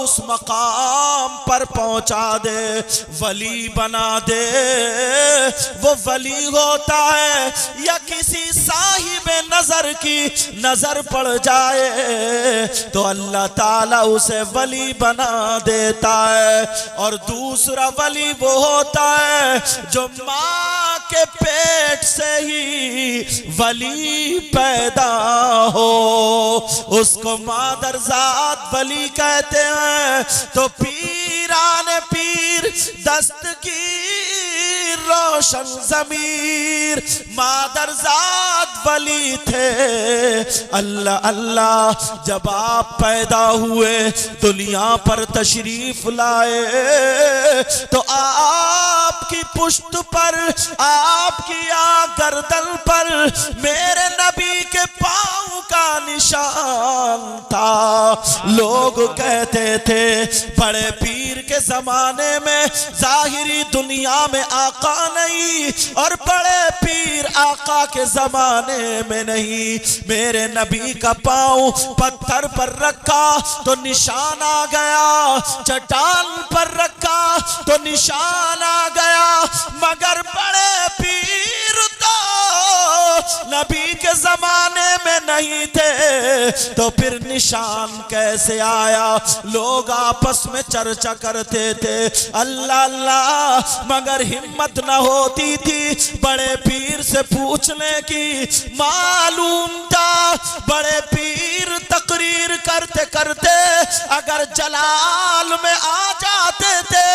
उस मकाम पर पहुंचा दे, वली बना दे। वो वली होता है या किसी साहिब नजर की नजर पड़ जाए तो अल्लाह ताला उसे वली बना देता है। और दूसरा वली वो होता है जो माँ के पेट से ही वली पैदा हो, उसको मादरजात वली कहते हैं। तो पीराने पीर दस्तगीर रोशन ज़मीर मादरजात वली थे। अल्लाह अल्लाह जब आप पैदा हुए दुनिया पर तशरीफ लाए तो आपकी पुश्त पर, आपकी गर्दन पर मेरे नबी के पांव का निशान था। लोग कहते थे बड़े पीर के जमाने में जाहिरी दुनिया में आका नहीं और बड़े पीर आका के जमाने में नहीं। मेरे नबी का पांव पत्थर पर रखा तो निशान आ गया, चट्टान पर रखा तो निशान आ गया, मगर बड़े पीर तो नबी के जमाने में नहीं थे तो फिर निशान कैसे आया? लोग आपस में चर्चा करते थे अल्लाह अल्लाह, मगर हिम्मत न होती थी बड़े पीर से पूछने की। मालूम था बड़े पीर तकरीर करते करते अगर जलाल में आ जाते थे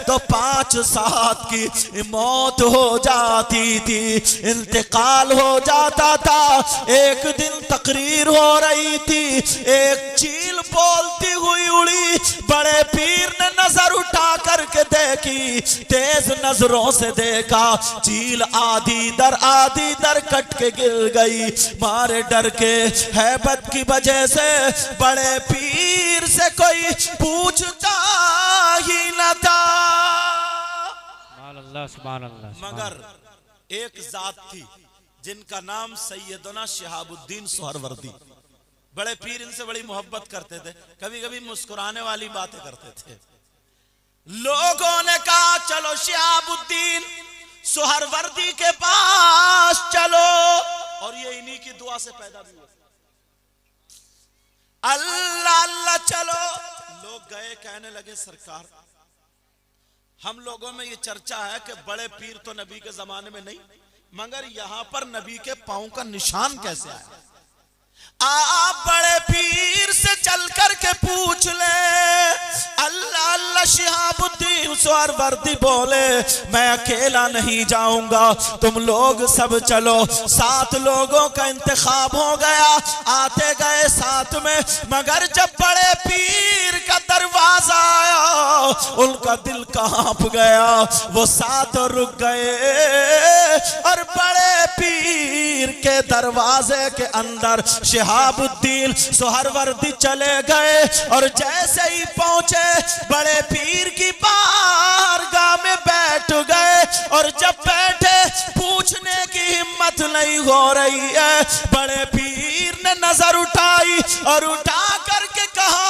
तो 5-7 की मौत हो जाती थी, इंतकाल हो जाता था। एक दिन तकरीर हो रही थी, एक चील बोलती हुई उड़ी, बड़े पीर ने नजर उठा करके देखी, तेज नजरों से देखा, चील आधी दर कट के गिर गई। मारे डर के हैबत की वजह से बड़े पीर से कोई पूछता ही न था। सुभान अल्लाह। मगर एक जात थी जिनका नाम सैयदना शिहाबुद्दीन सोहरवर्दी। बड़े पीर इनसे बड़ी मोहब्बत करते थे, कभी कभी मुस्कुराने वाली बातें करते थे। लोगों ने कहा चलो शिहाबुद्दीन सोहरवर्दी के पास चलो, और ये इन्हीं की दुआ से पैदा भी हुआ। अल्लाह अल्लाह चलो। लोग गए, कहने लगे सरकार हम लोगों में ये चर्चा है कि बड़े पीर तो नबी के जमाने में नहीं, मगर यहां पर नबी के पांव का निशान कैसे आया? आप बड़े पीर से चल करके पूछ ले। अल्लाह अल्लाह शिहाबुद्दीन सोहरवर्दी बोले मैं अकेला नहीं जाऊंगा, तुम लोग सब चलो। 7 लोगों का इंतखाब हो गया, आते गए साथ में, मगर जब बड़े पीर का दरवाजा आया उनका दिल कांप गया। वो 7 रुक गए और बड़े पीर के दरवाजे के अंदर शिहाबुद्दीन सोहरवर्दी चले गए। और जैसे ही पहुंचे बड़े पीर की बारगाह में बैठ गए, और जब बैठे पूछने की हिम्मत नहीं हो रही है। बड़े पीर ने नजर उठाई और उठा करके कहा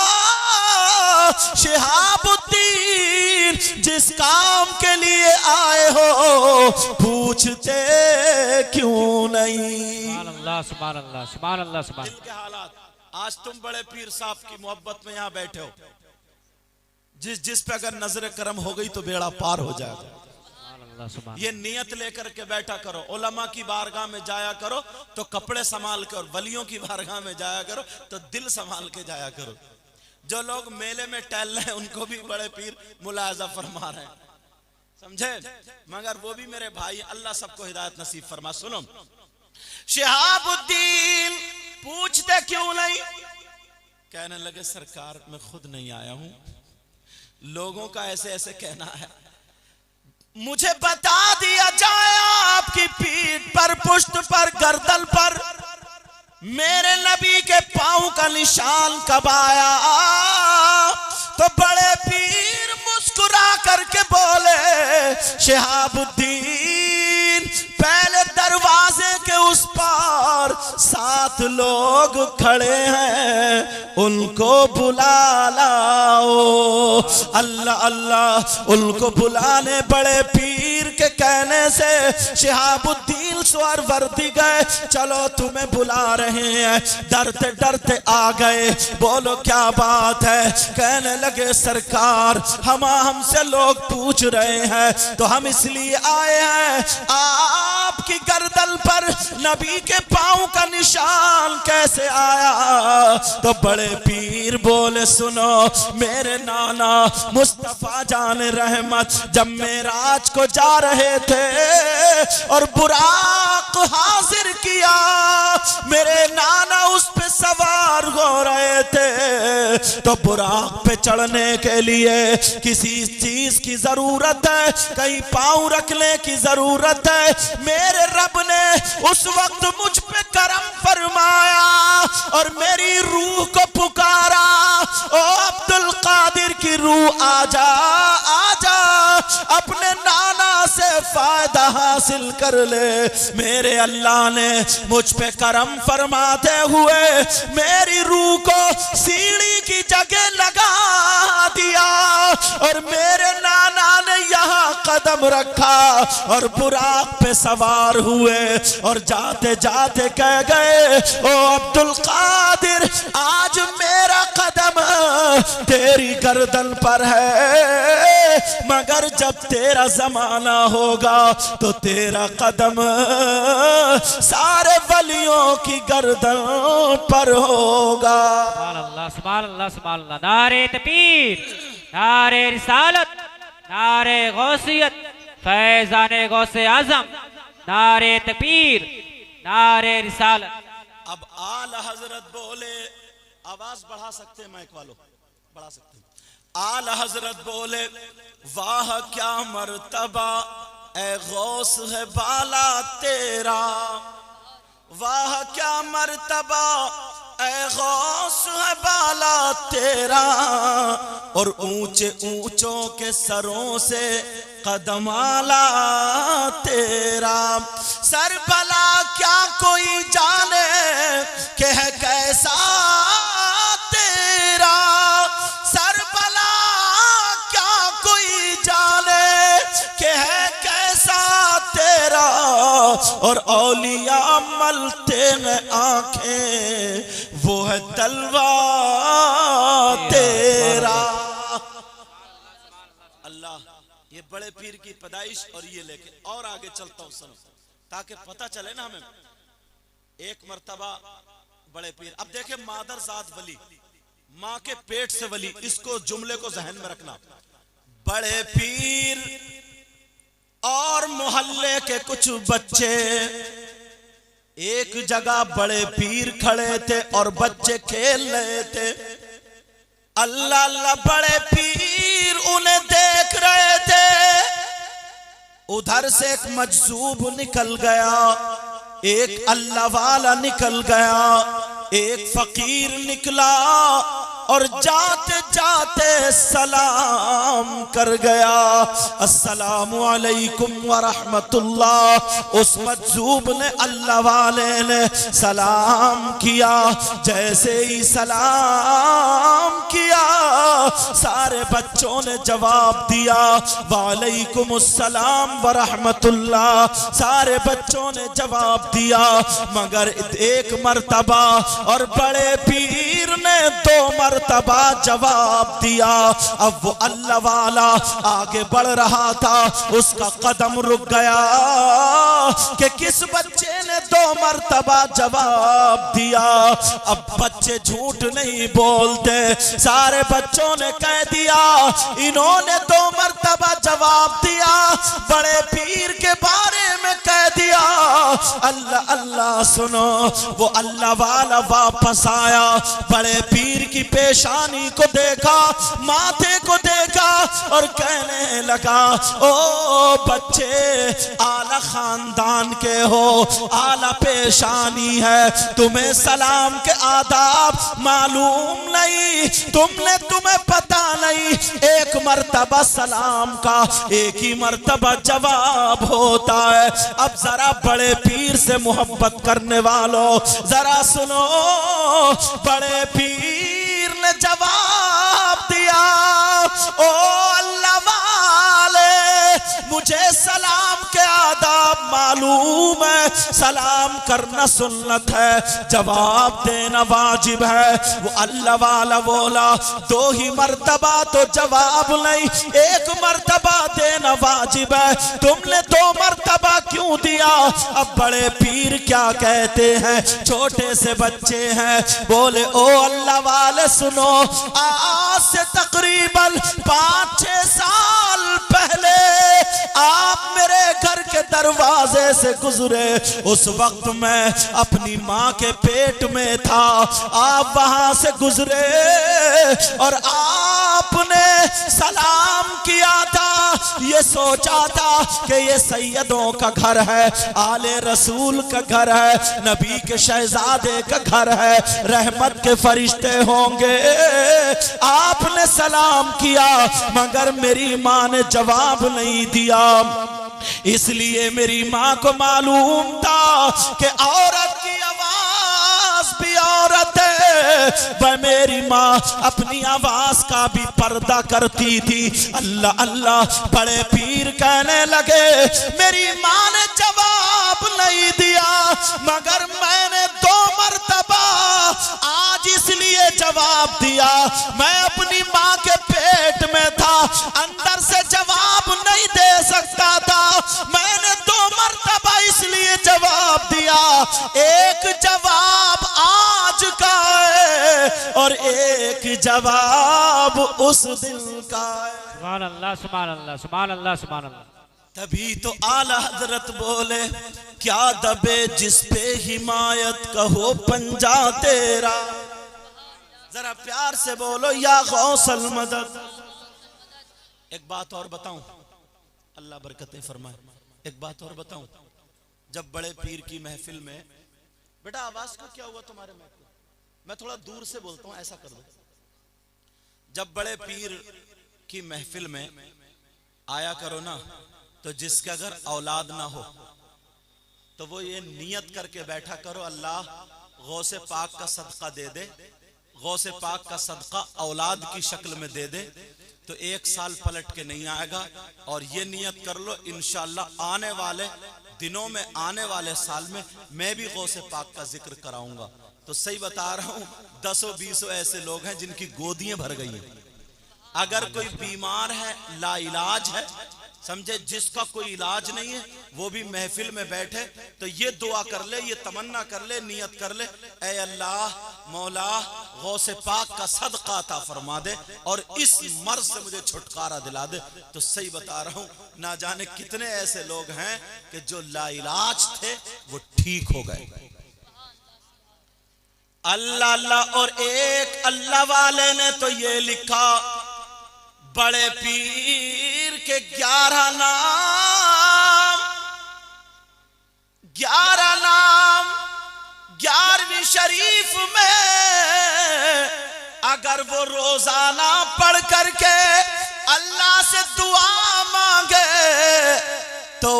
शिहाबुद्दीन जिस काम के लिए आए हो पूछते क्यों नहीं? सुभान अल्लाह सुभान अल्लाह सुभान। दिल के हालात, आज तुम बड़े पीर साहब की मोहब्बत में यहाँ बैठे हो, जिस पे अगर नजर करम हो गई तो बेड़ा पार हो जाएगा। ये नियत लेकर के बैठा करो, उलमा की बारगाह में जाया करो तो कपड़े संभाल कर, वलियों की बारगाह में जाया करो तो दिल संभाल के जाया करो। जो लोग मेले में टहल रहे हैं उनको भी बड़े पीर मुलाजा फरमा रहे हैं, समझे? मगर वो भी मेरे भाई, अल्लाह सबको हिदायत नसीब फरमा। सुनो, शिहाबुद्दीन पूछते क्यों नहीं? कहने लगे सरकार मैं खुद नहीं आया हूं, लोगों का ऐसे ऐसे कहना है, मुझे बता दिया जाए आपकी पीठ पर, पुश्त पर, गर्दन पर मेरे नबी के पांव का निशान कब आया? तो बड़े पीर मुस्कुरा करके बोले शिहाबुद्दीन पहले दरवाजे के उस पार 7 लोग खड़े हैं, उनको बुला लाओ। अल्लाह अल्लाह, उनको बुलाने बड़े पीर के कहने से शिहाबुद्दीन सुहरावर्दी गए। चलो तुम्हें बुला रहे हैं। डरते डरते आ गए। बोलो क्या बात है? कहने लगे सरकार, हमसे लोग पूछ रहे हैं तो हम इसलिए आए हैं, आपकी गर्दन पर नबी के पांव का निशान कैसे आया? तो बड़े पीर बोले सुनो, मेरे नाना मुस्तफा जान रहमत जब मेराज को जा रहे थे और बुराक हाजिर किया, मेरे नाना उस पे सवार हो रहे थे। तो बुराक पे चढ़ने के लिए किसी चीज की जरूरत है, कहीं पांव रखने की जरूरत है। मेरे रब ने उस वक्त मुझ पे करम फरमाया और मेरी रूह को पुकारा, ओ अब्दुल कादिर की रूह आजा आजा, अपने नाना से फायदा हासिल कर ले। मेरे अल्लाह ने मुझ पे करम फरमाते हुए मेरी रूह को सीढ़ी की जगह लगा दिया और मेरे नाना ने यहाँ कदम रखा और बुराक पे सवार हुए और जाते जाते कह गए, ओ अब्दुल कादिर, आज मेरा कदम तेरी गर्दन पर है, मगर जब तेरा जमाना होगा तो तेरा कदम सारे वलियों की गर्दन पर होगा। सुभान अल्लाह, सुभान अल्लाह, सुभान अल्लाह। नारे तकबीर, नारे रिसालत, नारे गौसियत, फैज़ाने गौसे आज़म, नारे तकबीर, नारे रिसालत। अब आला हजरत बोले, आवाज बढ़ा सकते हैं माइक वालों, बढ़ा सकते हैं। आला हजरत बोले, वाह क्या मर्तबा ए गौस है बाला तेरा, वाह क्या मर्तबा ए गौस है बाला तेरा, और ऊंचे ऊंचों के सरों से कदम आला तेरा। सर भला क्या कोई जाने कि है कैसा तेरा, सर भला क्या कोई जाने कि है कैसा तेरा, और औलिया मलते हैं आंखें वो है तलवा तेरा। अल्लाह, ये बड़े पीर की पैदाइश और ये लेके और आगे चलता हूं सुनो, ताकि पता चले ना हमें। एक मर्तबा बड़े पीर, अब देखे मादर जात वली, माँ के पेट से वली, इसको जुमले को जहन में रखना। बड़े पीर और मोहल्ले के कुछ बच्चे एक जगह बड़े पीर खड़े थे और बच्चे खेल रहे थे। अल्लाह अल्लाह, बड़े पीर उन्हें देख रहे थे। उधर से एक मजजूब निकल गया, एक अल्लाह वाला निकल गया, एक फकीर निकला और जाते जाते सलाम कर गया, अस्सलामु अलैकुम व रहमतुल्लाह। उस मजजूब ने, अल्लाह वाले ने सलाम किया। जैसे ही सलाम किया सारे बच्चों ने जवाब दिया, वालेकुम अस्सलाम व रहमतुल्लाह। सारे बच्चों ने जवाब दिया, मगर एक मर्तबा और बड़े पीर ने 2 मर्तबा जवाब दिया। अब वो अल्लाह वाला आगे बढ़ रहा था, उसका कदम रुक गया कि किस बच्चे ने 2 मर्तबा जवाब दिया। अब बच्चे झूठ नहीं बोलते, सारे बच्चों ने कह दिया इन्होंने 2 मर्तबा जवाब दिया, बड़े पीर के बारे में कह दिया। अल्लाह अल्लाह सुनो, वो अल्लाह वाला वापस आया, बड़े पीर की पेशानी को देखा, माथे को देखा और कहने लगा, ओ बच्चे आला खानदान के हो, आला पेशानी है, तुम्हें सलाम के आदाब मालूम नहीं, तुम्हें पता नहीं, एक मर्तबा सलाम का एक ही मर्तबा जवाब होता है। अब जरा बड़े पीर से मोहब्बत करने वालों जरा सुनो, बड़े पीर जवाब दिया, ओ अल्लाह वाले मुझे सलाम के आदाब मालूम है, सलाम करना सुन्नत है, जवाब देना वाजिब है। वो अल्लाह वाला बोला 2 ही मर्तबा तो जवाब नहीं, 1 मर्तबा देना वाजिब है, तुमने 2 मर्तबा क्यों दिया? अब बड़े पीर क्या कहते हैं, छोटे से बच्चे हैं, बोले ओ अल्लाह वाले सुनो, आज से तकरीबन 5-6 साल पहले आप मेरे घर के दरवाजे से गुजरे, उस वक्त मैं अपनी माँ के पेट में था, आप वहां से गुजरे और आपने सलाम किया था, ये सोचा था कि ये सैयदों का घर है, आले रसूल का घर है, नबी के शहजादे का घर है, रहमत के फरिश्ते होंगे। आपने सलाम किया मगर मेरी माँ ने जवाब नहीं दिया, इसलिए मेरी माँ को मालूम था कि औरत की आवाज भी औरत है, वह मेरी माँ अपनी आवाज का भी पर्दा करती थी। अल्लाह अल्लाह बड़े पीर कहने लगे मेरी माँ ने जवाब नहीं दिया मगर मैंने 2 मर्तबा आज इसलिए जवाब दिया, मैं अपनी माँ के पेट में था, अंदर से जवाब नहीं दे सकता था, मैंने 2 मर्तबा इसलिए जवाब दिया, 1 जवाब आज का है और 1 जवाब उस दिन का है। सुभान अल्लाह सुभान अल्लाह सुभान अल्लाह सुभान अल्लाह। तभी तो आला हजरत बोले क्या दबे जिस पे हिमायत कहो पंजा तेरा, जरा प्यार से बोलो या गौसल मदद। एक बात और बताऊं, अल्लाह बरकतें फरमाए, एक बात और बताऊं, जब बड़े पीर की महफिल में, बेटा आवाज को क्या हुआ तुम्हारे में, मैं थोड़ा दूर से बोलता हूं, ऐसा कर दो। जब बड़े पीर की महफिल में आया करो ना, तो जिसका घर औलाद ना हो तो वो ये नियत करके बैठा करो अल्लाह गौसे पाक का सदका दे दे, गौसे पाक का सदका औलाद की शक्ल में दे दे, तो 1 साल पलट के नहीं आएगा। और ये नियत कर लो इंशाअल्लाह आने वाले दिनों में, आने वाले साल में मैं भी गौसे पाक का जिक्र कराऊंगा। तो सही बता रहा हूं, 10-20 ऐसे लोग हैं जिनकी गोदियां भर गई हैं। अगर कोई बीमार है, लाइलाज है, समझे, जिसका कोई इलाज नहीं है, वो भी महफिल में बैठे तो ये दुआ कर ले, ये तमन्ना कर ले, नियत कर ले, ऐ अल्लाह मौला गौसे पाक का सदका अता फरमा दे और इस मर्ज से मुझे छुटकारा दिला दे। तो सही बता रहा हूं, ना जाने कितने ऐसे लोग हैं कि जो लाइलाज थे वो ठीक हो गए। अल्लाह अल्लाह। और एक अल्लाह वाले ने तो ये लिखा, बड़े पीर के 11 नाम, 11 नाम 11वीं शरीफ में अगर वो रोजाना पढ़ करके अल्लाह से दुआ मांगे तो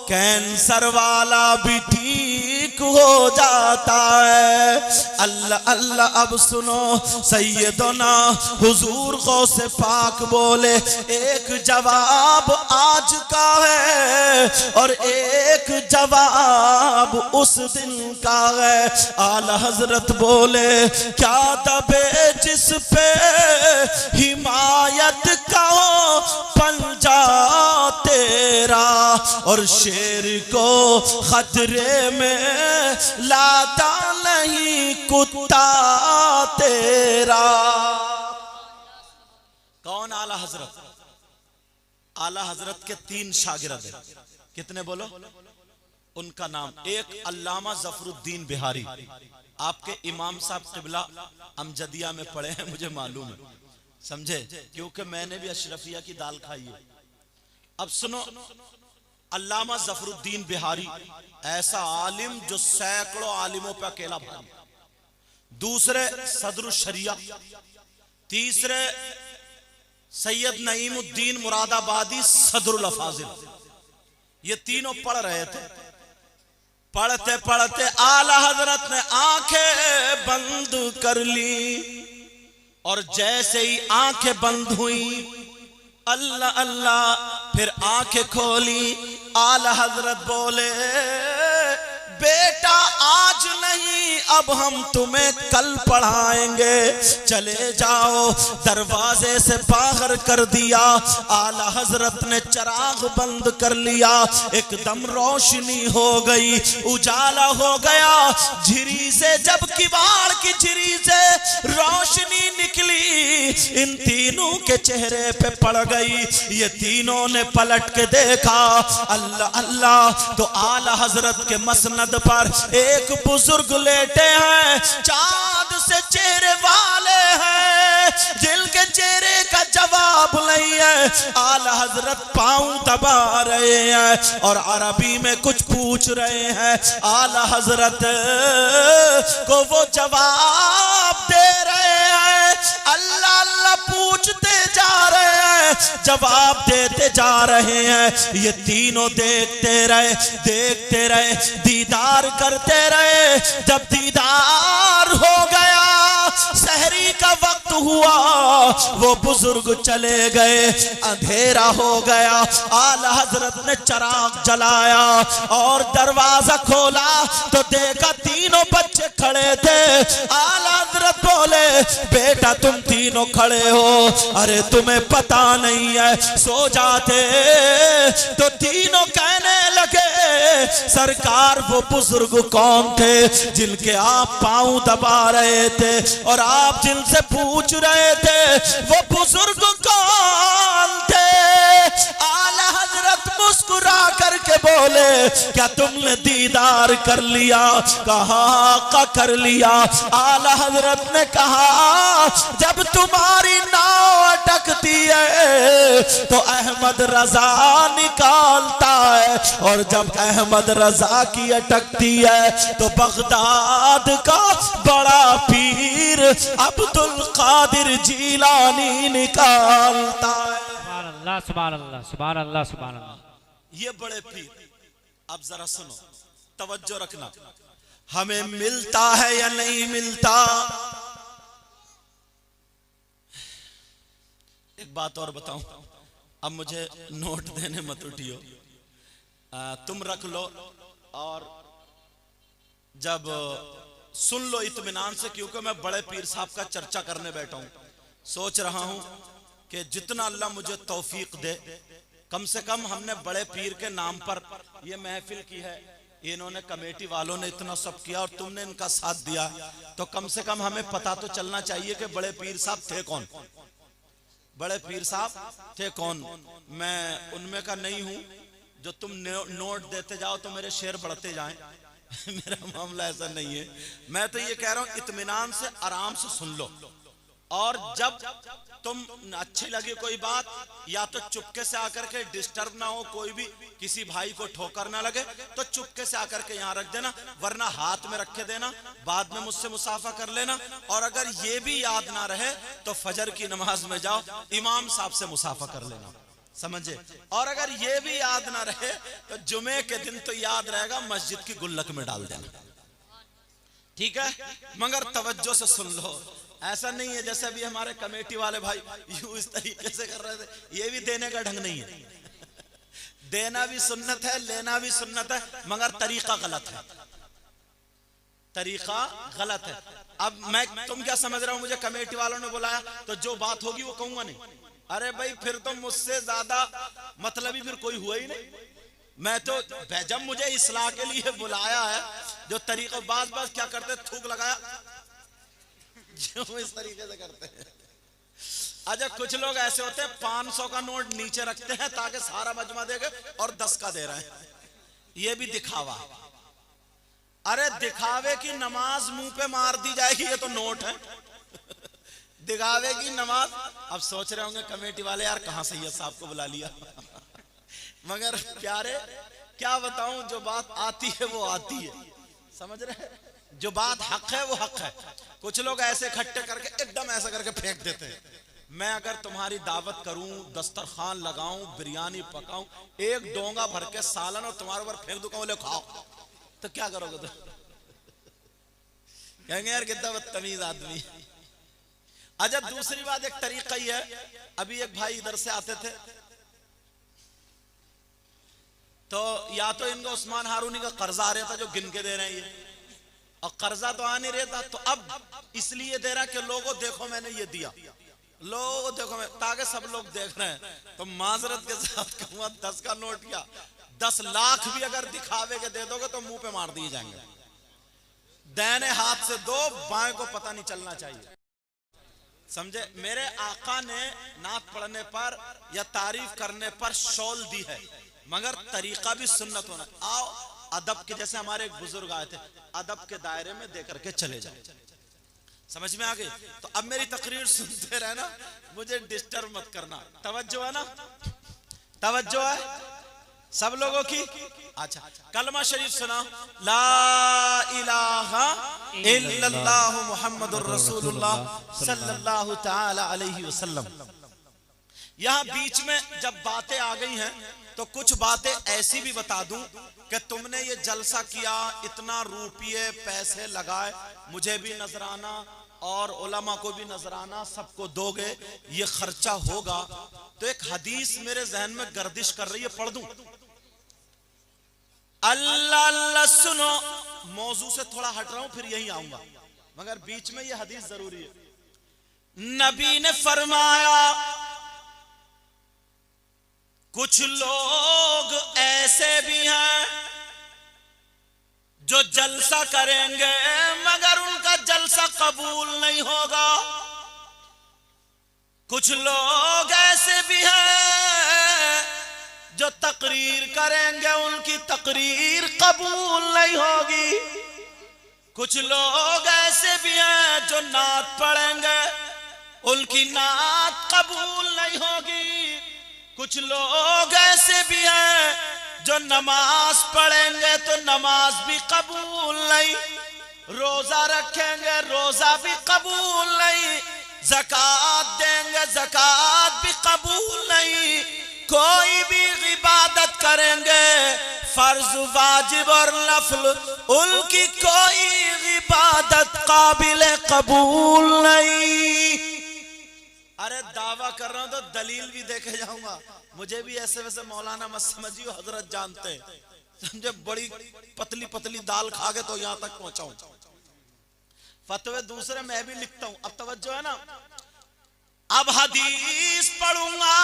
कैंसर वाला भी ठीक हो जाता है। अल्लाह अल्लाह। अब सुनो, सैयदना हुजूर गौसे पाक बोले एक जवाब आज का है और एक जवाब उस दिन का है। आला हजरत बोले क्या दबे जिस पे हिमायत का हो पंजा तेरा और शेर को खतरे में लाता नहीं कुत्ता तेरा। कौन? आला हजरत। आला हजरत के 3 शागिर्द हैं। कितने बोलो? उनका नाम, एक अल्लामा जफरुद्दीन बिहारी, आपके इमाम साहब किबला अमजदिया में पढ़े हैं, मुझे मालूम है, समझे, क्योंकि मैंने भी अशरफिया की दाल खाई है। अब सुनो, अल्लामा जफरुद्दीन बिहारी ऐसा आलिम जो सैकड़ों आलिमों पे अकेला भारी, दूसरे सदरुल शरिया, तीसरे सैयद नईमुद्दीन मुरादाबादी सदरुल अफाजिल। ये तीनों पढ़ रहे थे। पढ़ते पढ़ते आला हजरत ने आंखें बंद कर ली और जैसे ही आंखें बंद हुई, अल्लाह अल्लाह, फिर आंखें खोली, आला हजरत बोले, बेटा आज नहीं, अब हम तुम्हें कल पढ़ाएंगे, चले जाओ। दरवाजे से बाहर कर दिया। आला हजरत ने चिराग बंद कर लिया, एकदम रोशनी हो गई, उजाला हो गया। झिरी से जब किवाड़ की झिरी से रोशनी निकली, इन तीनों के चेहरे पे पड़ गई। ये तीनों ने पलट के देखा, अल्लाह अल्लाह, तो आला हजरत के मसनद पर एक बुजुर्ग लेटे हैं, चांद से चेहरे वाले हैं, जिनके चेहरे का जवाब नहीं है। आला हजरत पांव दबा रहे हैं और अरबी में कुछ पूछ रहे हैं। आला हजरत को वो जवाब दे रहे हैं, अल्लाह अल्लाह पूछते जा रहे हैं, जवाब देते जा रहे हैं। ये तीनों देखते रहे, दीदार करते रहे। जब दीदार हो गया, सहरी का वक्त हुआ, वो बुजुर्ग चले गए, अंधेरा हो गया। आला हजरत ने चिराग जलाया और दरवाजा खोला तो देखा तीनों बच्चे खड़े थे। आला हजरत बोले, बेटा तुम तीनों खड़े हो, अरे तुम्हें पता नहीं है, सो जाते। तो तीनों कहने लगे, सरकार वो बुजुर्ग कौन थे जिनके आप पांव दबा रहे थे और आप जिनसे पूछ रहे थे, वो बुजुर्ग कौन थे? आला हजरत मुस्कुरा करके बोले, क्या तुमने दीदार कर लिया? कहा का कर लिया। आला हजरत ने कहा, जब तुम्हारी नाव अटकती है तो अहमद रजा निकालता है, और जब अहमद रजा की अटकती है तो बगदाद का बड़ा पीर अब्दुल कादिर जीलानी निकालता है। सुभान अल्लाह, सुभान अल्लाह, सुभान अल्लाह। ये बड़े पीर, अब जरा सुनो, तवज्जो रखना, हमें मिलता है या नहीं मिलता? एक बात और बताऊं, अब मुझे नोट देने मत उठियो, तुम रख लो और जब सुन लो इत्मीनान से, क्योंकि मैं बड़े पीर साहब का चर्चा करने बैठा हूं। सोच रहा हूं कि जितना अल्लाह मुझे तौफीक दे, कम से कम हमने बड़े पीर के नाम पर ये महफिल की है, इन्होंने कमेटी वालों ने इतना सब किया और तुमने इनका साथ दिया, तो कम से कम हमें पता तो चलना चाहिए कि बड़े पीर साहब थे कौन, बड़े पीर साहब थे कौन। मैं उनमें का नहीं हूं जो तुम नोट देते जाओ तो मेरे शेर बढ़ते जाएं। मेरा मामला ऐसा नहीं है। मैं तो ये कह रहा हूं, इत्मीनान से आराम से सुन लो, और जब तुम अच्छी लगे कोई बात, या तो चुपके से आकर के, डिस्टर्ब ना हो, कोई भी किसी भाई को ठोकर ना लगे तो चुपके से आकर के यहाँ रख देना, वरना हाथ में रख के देना, बाद में मुझसे मुसाफा कर लेना। और अगर ये भी याद ना रहे तो फजर की नमाज में जाओ, इमाम साहब से मुसाफा कर लेना, समझे। और अगर ये भी याद ना रहे तो जुमे के दिन तो याद रहेगा, मस्जिद की गुल्लक में डाल देना, ठीक है। मगर तवज्जो से सुन लो, ऐसा नहीं है जैसे अभी हमारे कमेटी वाले भाई यूं इस तरीके से कर रहे थे, ये भी देने का ढंग नहीं है। देना भी सुन्नत है, लेना भी सुन्नत है, मगर तरीका गलत है, तरीका गलत है। अब मैं, तुम क्या समझ रहे हो, मुझे कमेटी वालों ने बुलाया तो जो बात होगी वो कहूंगा नहीं? अरे भाई, फिर तो मुझसे ज्यादा मतलबी फिर कोई हुआ ही नहीं। मैं तो जब मुझे इस्लाह के लिए बुलाया है, जो तरीका, बाज क्या करते, थूक लगाया, जो इस तरीके से करते हैं। अच्छा, कुछ लोग ऐसे होते हैं 500 का नोट नीचे रखते हैं ताकि सारा मजमा देगा और 10 का दे रहे हैं, ये भी दिखावा। अरे दिखावे की नमाज मुंह पे मार दी जाएगी, ये तो नोट है। दिखावे की नमाज। अब सोच रहे होंगे कमेटी वाले, यार कहां सैयद साहब को बुला लिया। मगर प्यारे, क्या बताऊं, जो बात आती है वो आती है, समझ रहे, जो बात हक है वो हक है। कुछ लोग ऐसे इकट्ठे करके एकदम ऐसा करके फेंक देते हैं। मैं अगर तुम्हारी दावत करूं, दस्तरखान लगाऊं, बिरयानी पकाऊं, एक डोंगा भर के सालन और तुम्हारे ऊपर फेंक दूं, बोले खाओ, तो क्या करोगे? तो कहेंगे यार कितना बदतमीज आदमी। अच्छा, दूसरी बात एक तरीका ही है। अभी एक भाई इधर से आते थे तो या तो इनको उस्मान हारूनी का कर्जा आ रहा था जो गिन के दे रहे हैं ये, और कर्जा तो आ नहीं रहता, तो अब इसलिए दे रहा कि लोगों देखो मैंने ये दिया, लोगों देखो मैं, ताकि सब लोग देख रहे हैं। तो माजरत के साथ कहूंगा 10 का नोट क्या 10 लाख भी अगर दिखावे के दे दोगे तो मुंह पे मार दिए जाएंगे। दाहिने हाथ से दो, बाएं को पता नहीं चलना चाहिए, समझे। मेरे आका ने नात पढ़ने पर या तारीफ करने पर शौल दी है, मगर तरीका भी सुन्नत होना। आओ अदब के, जैसे हमारे एक बुजुर्ग आए थे, अदब के दायरे में दे करके चले जाए, समझ में आ गई। तो अब मेरी तकरीर सुनते रहना, मुझे डिस्टर्ब मत करना। तवज्जो है ना, तवज्जो है सब लोगों की। अच्छा, कलमा शरीफ सुना, ला इलाहा इल्लल्लाह मुहम्मदुर रसूलुल्लाह सल्लल्लाहु तआला अलैहि वसल्लम। यहां बीच में जब बातें आ गई हैं तो कुछ बातें ऐसी भी बता दूं कि तुमने ये जलसा किया, इतना रुपये पैसे लगाए, मुझे भी नजराना और उलमा को भी नजराना, सबको दोगे, ये खर्चा होगा। तो एक हदीस मेरे जहन में गर्दिश कर रही है, पढ़ दूं? अल्लाह अल्लाह सुनो, मौजू से थोड़ा हट रहा हूं, फिर यही आऊंगा, मगर बीच में ये हदीस जरूरी है। नबी ने फरमाया कुछ लोग ऐसे भी हैं जो जलसा करेंगे मगर उनका जलसा कबूल नहीं होगा। कुछ लोग ऐसे भी हैं जो तकरीर करेंगे, उनकी तकरीर कबूल नहीं होगी। कुछ लोग ऐसे भी हैं जो नात पढ़ेंगे, उनकी नात कबूल नहीं होगी। कुछ लोग ऐसे भी हैं जो नमाज पढ़ेंगे तो नमाज भी कबूल नहीं, रोजा रखेंगे रोजा भी कबूल नहीं, ज़कात देंगे ज़कात भी कबूल नहीं। कोई भी इबादत करेंगे फर्ज वाजिब और नफल, उनकी कोई इबादत काबिल कबूल नहीं। अरे दावा कर रहा हूं तो दलील भी देखे जाऊंगा, मुझे भी ऐसे वैसे मौलाना मत समझियो, हजरत जानते हैं, समझे। बड़ी पतली पतली दाल खा के तो यहां तक पहुंचाऊं। फतवे दूसरे मैं भी लिखता हूं। अब तवज्जो है ना, अब हदीस पढ़ूंगा,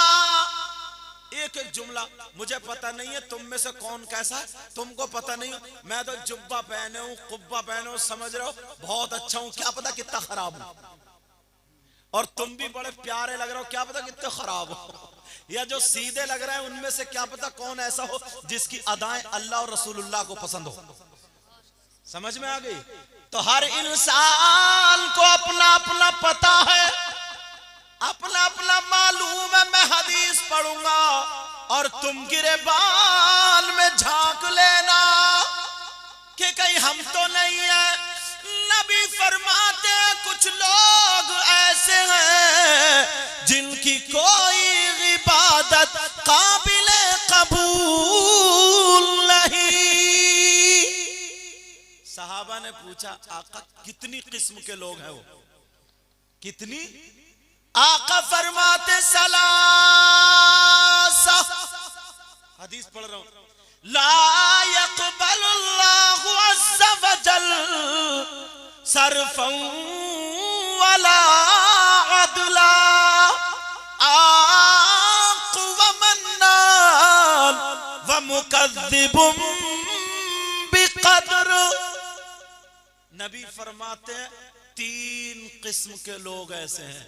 एक एक जुमला। मुझे पता नहीं है तुम में से कौन कैसा है, तुमको पता नहीं, मैं तो जुब्बा पहने हूं, कुब्बा पहने हूं, समझ रहे हो, बहुत अच्छा हूं, क्या पता कितना खराब हूं। और तुम भी बड़े प्यारे लग रहे हो, क्या पता कितने खराब हो। या जो सीधे लग रहे हैं उनमें से क्या पता कौन ऐसा हो जिसकी अदाएं अल्लाह और रसूलुल्लाह को पसंद हो। समझ में आ गई। तो हर इंसान को अपना अपना पता है, अपना अपना मालूम है। मैं हदीस पढ़ूंगा और तुम गिरेबान में झांक लेना कि कहीं हम तो नहीं है। नबी फरमाते कुछ लोग ऐसे हैं जिनकी कोई इबादत काबिल कबूल नहीं। सहाबा ने पूछा आका कितनी किस्म के लोग हैं वो, कितनी? आका फरमाते सलासा, हदीस पढ़ रहा हूं, ला यक़बलुल्लाहु अज़्ज़ा वजल सरफ़न वला अदला, आक़ व मन्नान व मुकज़्ज़िबुन बिक़द्र। नबी फरमाते हैं 3 किस्म के लोग ऐसे हैं।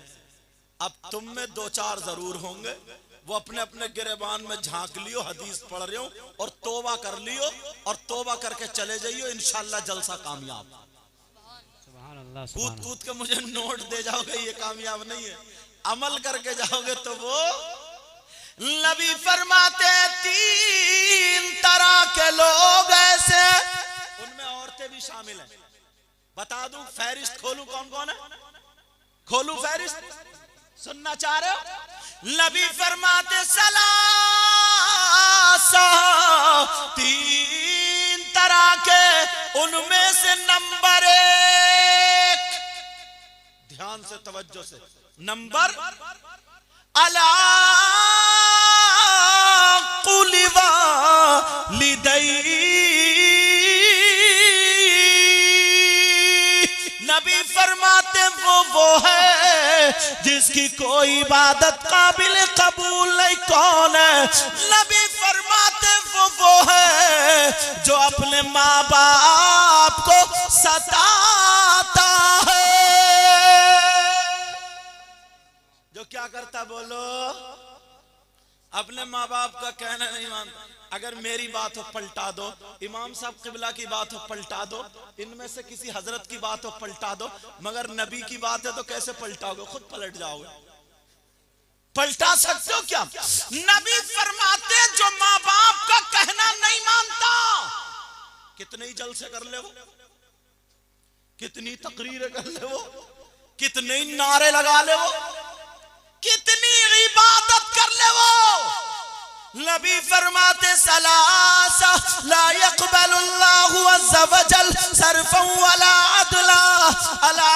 अब तुम में 2-4 जरूर होंगे, वो अपने अपने गिरेबान में झांक लियो, हदीस पढ़ रहे हो और तौबा कर लियो, और तौबा करके चले जाइयो, इंशाल्लाह जलसा कामयाब। कूद कूद के मुझे नोट दे जाओगे ये कामयाब नहीं है, अमल करके जाओगे तो वो। नबी फरमाते 3 तरह के लोग ऐसे, उनमें औरतें भी शामिल हैं। बता दूं, फहरिस्त खोलूं कौन कौन है? खोलूं फहरिस्त? सुनना चाह रहे हो? नबी फरमाते सलासा, 3 तरह के, उनमें से नंबर 1, ध्यान से, तवज्जो से। नंबर अला कुलिवा लिदई, नबी फरमाते वो है जिसकी कोई इबादत काबिल कबूल नहीं। कौन है? नबी फरमाते वो है जो अपने माँ बाप को सताता है। जो क्या करता? बोलो। अपने माँ बाप का कहना नहीं मानता। अगर मेरी बात हो पलटा दो, इमाम साहब किबला की बात हो पलटा दो, इनमें से किसी हजरत की बात हो पलटा दो, मगर नबी की बात है तो कैसे पलटाओगे? खुद पलट जाओगे। पलटा सकते हो क्या? नबी फरमाते जो माँ बाप का कहना नहीं मानता, कितने ही जलसे कर ले वो, कितनी तकरीरें कर ले वो, कितने ही नारे लगा ले वो, कितनी इबादत कर ले वो, नबी फरमाते सलासा ला यक़बलुल्लाहु अज़्ज़ा वजल सर्फ़न वला अदला अला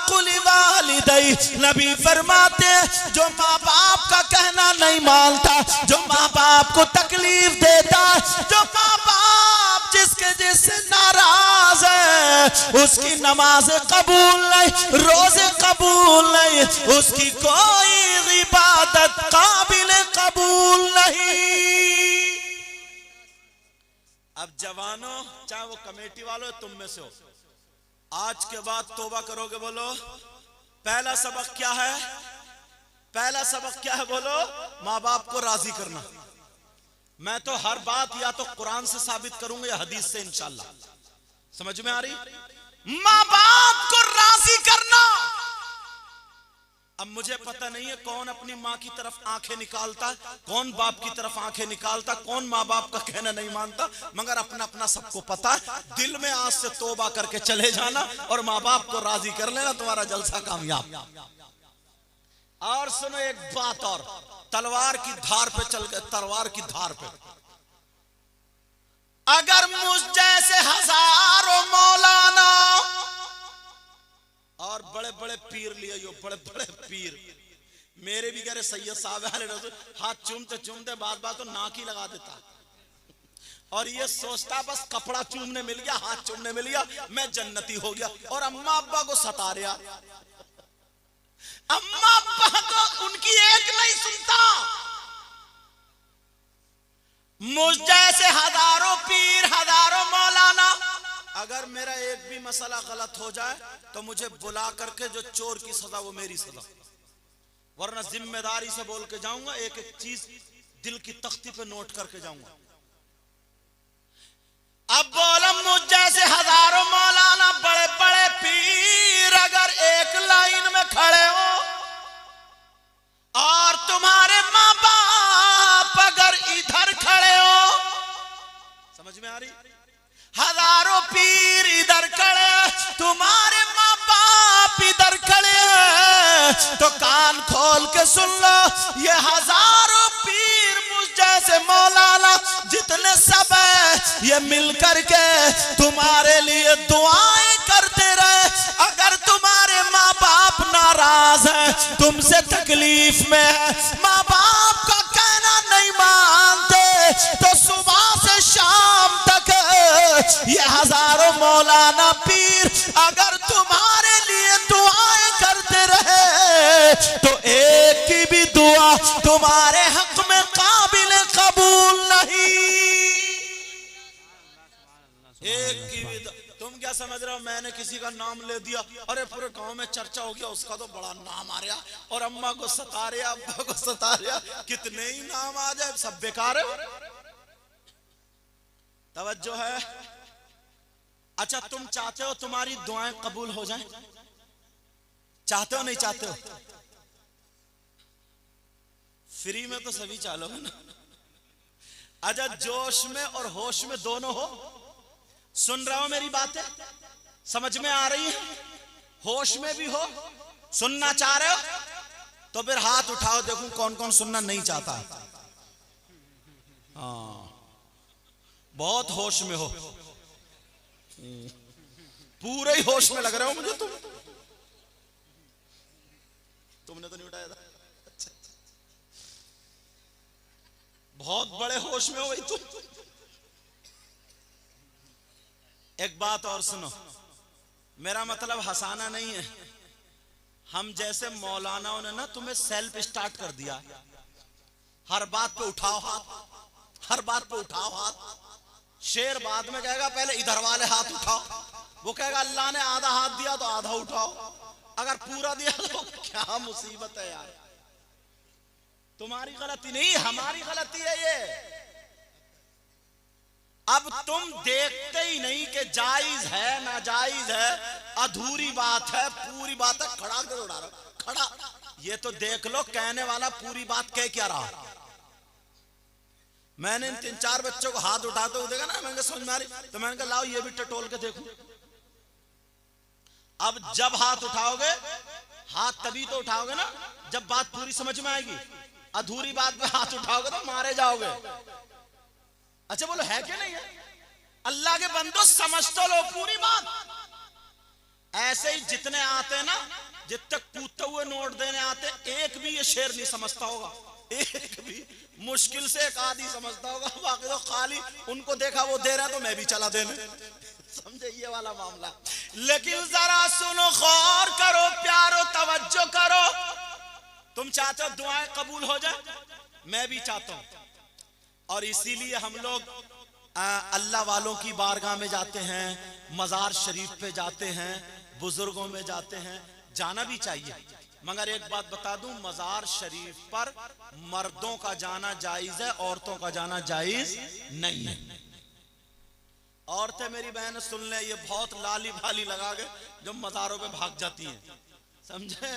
कुलि वालिदै। नबी फरमाते जो माँ बाप का कहना नहीं मानता, जो माँ बाप को तकलीफ देता, जो माँ बाप जिससे नाराज है, उसकी नमाज कबूल नहीं, रोजे कबूल नहीं, उसकी कोई इबादत काबिल कबूल नहीं। अब जवानों, चाहे वो कमेटी वालों तुम में से हो, आज के बाद तौबा करोगे? बोलो। पहला सबक क्या है? पहला सबक क्या है? बोलो। माँ बाप को राजी करना। मैं तो हर बात या तो कुरान से साबित करूंगा या हदीस से, इंशाल्लाह। समझ में आ रही? माँ बाप को राजी करना। अब मुझे पता नहीं है कौन अपनी माँ की तरफ आंखें निकालता, कौन बाप की तरफ आंखें निकालता, कौन माँ बाप का कहना नहीं मानता, मगर अपना अपना सबको पता है। दिल में आज से तौबा करके चले जाना और माँ बाप को राजी कर लेना, तुम्हारा जलसा कामयाब। और सुनो एक बात और, तलवार की धार पे चल गए, तलवार की धार पे अगर मुझ जैसे हजारों मौलाना और बड़े बड़े पीर लिए, यो बड़े बड़े पीर, मेरे भी कह रहे सैयद साहब रसूल, हाथ चूमते चूमते बात बात तो नाक ही लगा देता, और ये सोचता बस कपड़ा चूमने मिल गया, हाथ चूमने मिल गया, मैं जन्नती हो गया। और अम्मा अब्बा को सता रहा, अम्मा अब्बा को उनकी एक नहीं सुनता। मुझ जैसे हजारों पीर, हजारों मौलाना, अगर मेरा एक भी मसला गलत हो जाए तो मुझे बुला करके जो चोर की सजा वो मेरी सजा, वरना जिम्मेदारी से बोल के जाऊंगा, एक एक चीज दिल की तख्ती पे नोट करके जाऊंगा। अब बोलो, मुझ जैसे हजारों मौलाना, बड़े बड़े पीर अगर एक लाइन में खड़े हो और तुम्हारे माँ बाप अगर इधर खड़े हो, समझ में आ रही? हजारों पीर इधर खड़े, तुम्हारे माँ बाप इधर खड़े हैं, तो कान खोल के सुन लो, ये हजारों पीर मुझ जैसे मौलाना जितने सब है, ये मिल करके तुम्हारे लिए दुआएं करते रहे। अगर तुम्हारे माँ बाप नाराज है, तुमसे तकलीफ में है, माँ बाप का कहना नहीं मानते, तो सुबह से शाम तक ये हजारों मौलाना पीर अगर तुम्हारे लिए दुआएं करते रहे, तो एक की भी दुआ तुम्हारे हक में काबिल कबूल नहीं। एक की भी तुम क्या समझ रहे हो? मैंने किसी का नाम ले दिया, अरे पूरे गांव में चर्चा हो गया, उसका तो बड़ा नाम आ रहा, और अम्मा को सता रहा, अब्बा को सता रहा, कितने ही नाम आ जाए, सब बेकार है। तवज्जो है? अच्छा, तुम चाहते हो तुम्हारी दुआएं कबूल हो जाएं? चाहते हो नहीं चाहते हो? फ्री में तो सभी चालोगे ना। अच्छा, जोश में और होश में दोनों हो? सुन रहे हो मेरी बातें? समझ में आ रही है? होश में भी हो, सुनना चाह रहे हो? तो फिर हाथ उठाओ, देखूं कौन कौन सुनना नहीं चाहता। हाँ, बहुत होश में हो, पूरे ही होश में लग रहे हो मुझे तुम। तुमने तो नहीं उठाया था। अच्छा, बहुत बड़े होश में हो गई तुम। एक बात और सुनो, मेरा मतलब हंसाना नहीं है। हम जैसे मौलानाओं ने ना तुम्हें सेल्फ स्टार्ट कर दिया, हर बात पे उठाओ हाथ, हर बात पे उठाओ हाथ। शेर बाद में कहेगा पहले इधर वाले हाथ उठाओ, वो कहेगा अल्लाह ने आधा हाथ दिया तो आधा उठाओ, अगर पूरा दिया तो क्या मुसीबत है यार। तुम्हारी गलती नहीं, हमारी गलती है ये। अब तुम देखते ही नहीं कि जायज है नाजायज है, अधूरी बात है पूरी बात है, खड़ा कर उड़ा रहा खड़ा। ये तो देख लो कहने वाला पूरी बात कह क्या रहा। मैंने इन 3-4 बच्चों को हाथ उठाते हुए देखा ना, मैंने समझ में आ रही तो मैंने कहा लाओ ये भी टटोल के देखो। अब जब हाथ उठाओगे, हाथ तभी तो उठाओगे ना जब बात पूरी समझ में आएगी। अधूरी बात पे हाथ उठाओगे तो मारे जाओगे। अच्छा बोलो है क्या नहीं है? अल्लाह के बंदो समझ तो लो पूरी बात। ऐसे ही जितने आते हैं ना, जितने कूदते हुए नोट देने आते, एक भी ये शेर नहीं समझता होगा, एक भी, मुश्किल से एक आदि समझता होगा, बाकी तो खाली उनको देखा वो दे रहा तो मैं भी चला देने, समझे ये वाला मामला। लेकिन जरा सुनो, गौर करो, प्यारो, तवज्जो करो। तुम चाहते हो दुआएं कबूल हो जाए, मैं भी चाहता हूं, और इसीलिए हम लोग अल्लाह वालों की बारगाह में जाते हैं, मजार शरीफ पे जाते हैं, बुजुर्गों में जाते हैं, जाना भी चाहिए। मगर एक बात बता दूं, मजार शरीफ पर मर्दों का जाना जायज है, औरतों का जाना जायज नहीं है। औरतें मेरी बहन सुन ले, ये बहुत लाली भाली लगा के जो मजारों पे भाग जाती हैं, समझे।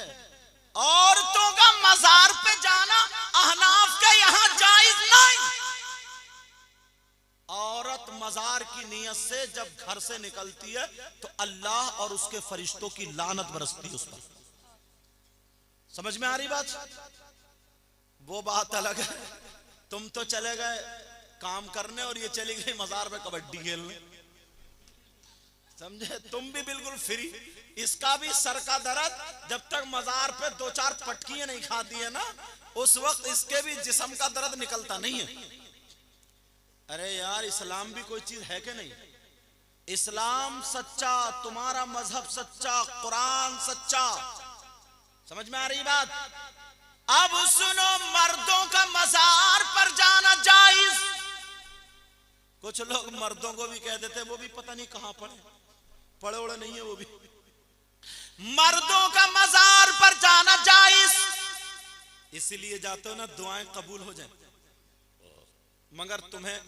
औरतों का मजार पे जाना अहनाफ के यहां जायज नहीं। औरत मजार की नियत से जब घर से निकलती है तो अल्लाह और उसके फरिश्तों की लानत बरसती है उस पर। समझ में आ रही बात? वो बात अलग है, तुम तो चले गए काम करने और ये चली गई मजार में कबड्डी खेलने, समझे। तुम भी बिल्कुल फ्री। इसका भी सर का दर्द जब तक मजार पे 2-4 पटकियां नहीं खाती है ना, उस वक्त इसके भी जिस्म का दर्द निकलता नहीं है। अरे यार, इस्लाम भी कोई चीज है कि नहीं? इस्लाम सच्चा, तुम्हारा मजहब सच्चा, कुरान सच्चा। समझ में आ रही बात? अब सुनो, मर्दों का मजार पर जाना जायज। कुछ लोग मर्दों को भी कह देते, वो भी पता नहीं कहां पढ़े उड़े नहीं है वो भी। मर्दों का मजार पर जाना जायज, इसलिए जाते हो ना दुआएं कबूल हो जाए। मगर तुम्हें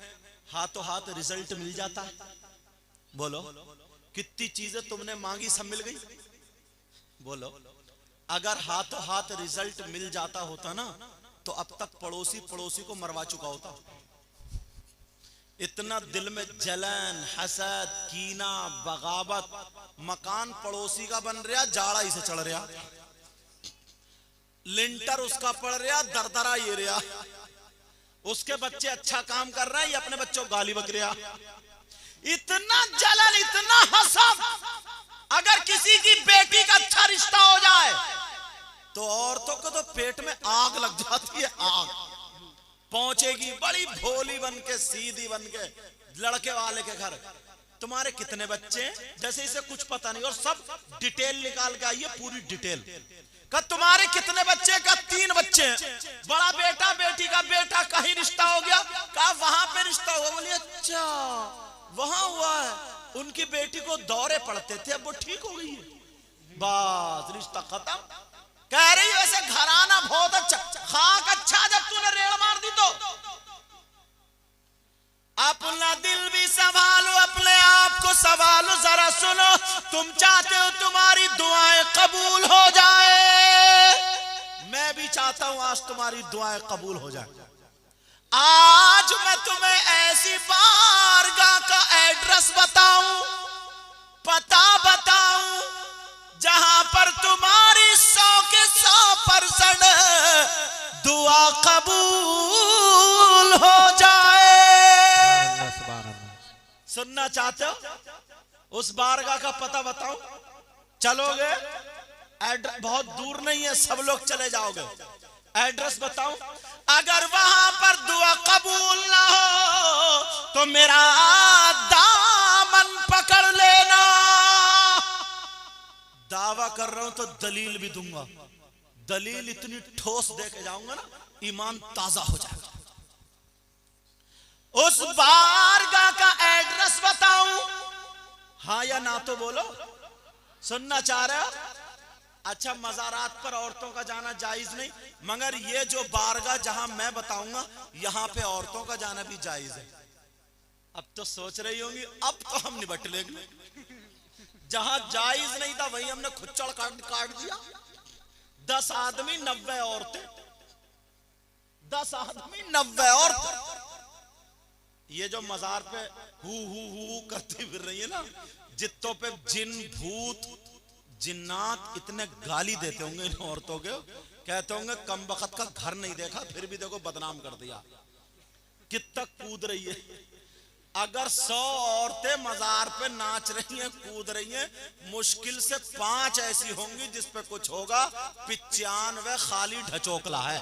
हाथों हाथ रिजल्ट मिल जाता है। बोलो कितनी चीजें तुमने मांगी सब मिल गई? बोलो अगर हाथों हाथ रिजल्ट मिल जाता होता ना तो अब तक पड़ोसी को मरवा चुका होता। इतना दिल में जलन, हसद, कीना, बगावत, मकान पड़ोसी का बन रहा, जाड़ा इसे चढ़ रहा, लिंटर उसका पड़ रहा, दरदरा ये रहा, उसके बच्चे अच्छा काम कर रहे हैं, ये अपने बच्चों को गाली बक रहा। इतना जलन, इतना हसद। अगर किसी की बेटी का अच्छा रिश्ता हो जाए तो औरतों को तो पेट में आग लग जाती है, आग पहुंचेगी बड़ी भोली बन के, सीधी बन के लड़के वाले के घर। तुम्हारे कितने बच्चे, जैसे इसे कुछ पता नहीं, और सब डिटेल निकाल के आइए, पूरी डिटेल। तुम्हारे कितने बच्चे? का 3 बच्चे, बड़ा बेटा, बेटी का बेटा, कहीं रिश्ता हो गया, कहा वहां पे रिश्ता हुआ। बोलिए अच्छा वहां हुआ है, उनकी बेटी को दौरे पड़ते थे, अब वो ठीक हो गई है, बस रिश्ता खत्म। कह रही वैसे घराना बहुत अच्छा, खाक अच्छा जब तूने रेड़ मार दी तो। अपना दिल भी संभालो, अपने आप को संभालो। जरा सुनो, तुम चाहते हो तुम्हारी दुआएं कबूल हो जाए, मैं भी चाहता हूं आज तुम्हारी दुआएं कबूल हो जाए। आज मैं तुम्हें ऐसी बारगाह का एड्रेस बताऊं, पता बताऊं, जहां पर तुम्हारी 100 के 100% दुआ कबूल हो जाए। सुनना चाहते हो? उस बारगाह का पता बताओ, चलोगे? एड्रेस बहुत दूर नहीं है, सब लोग चले जाओगे। एड्रेस बताऊं? अगर वहां पर दुआ कबूल ना हो तो मेरा दामन पकड़ लेना। दावा कर रहा हूं तो दलील भी दूंगा, दलील इतनी ठोस दे के जाऊंगा ना, ईमान ताजा हो जाएगा। उस बारगाह का एड्रेस बताऊं? हाँ या ना तो बोलो। सुनना चाह रहे हो? अच्छा, मज़ारात पर औरतों का जाना जायज नहीं, मगर ये जो बारगाह जहां मैं बताऊंगा यहां पे औरतों का जाना भी जायज है। अब तो सोच रही होंगी अब तो हम निपट लेंगे। जहां जायज नहीं था वहीं हमने खुच्चड़ काट दिया। 10 आदमी 90 औरतें, 10 आदमी 90 औरतें। ये जो मजार पे हु करती फिर रही है ना, जित्तों पे जिन भूत जिन्नात इतने गाली देते होंगे इन औरतों के, कहते होंगे कम वक्त का घर नहीं देखा फिर भी देखो बदनाम कर दिया। कितना कूद रही है। अगर 100 औरतें मजार पे नाच रही हैं, कूद रही हैं, मुश्किल से 5 ऐसी होंगी जिस पे कुछ होगा। 95 खाली ढचोकला है,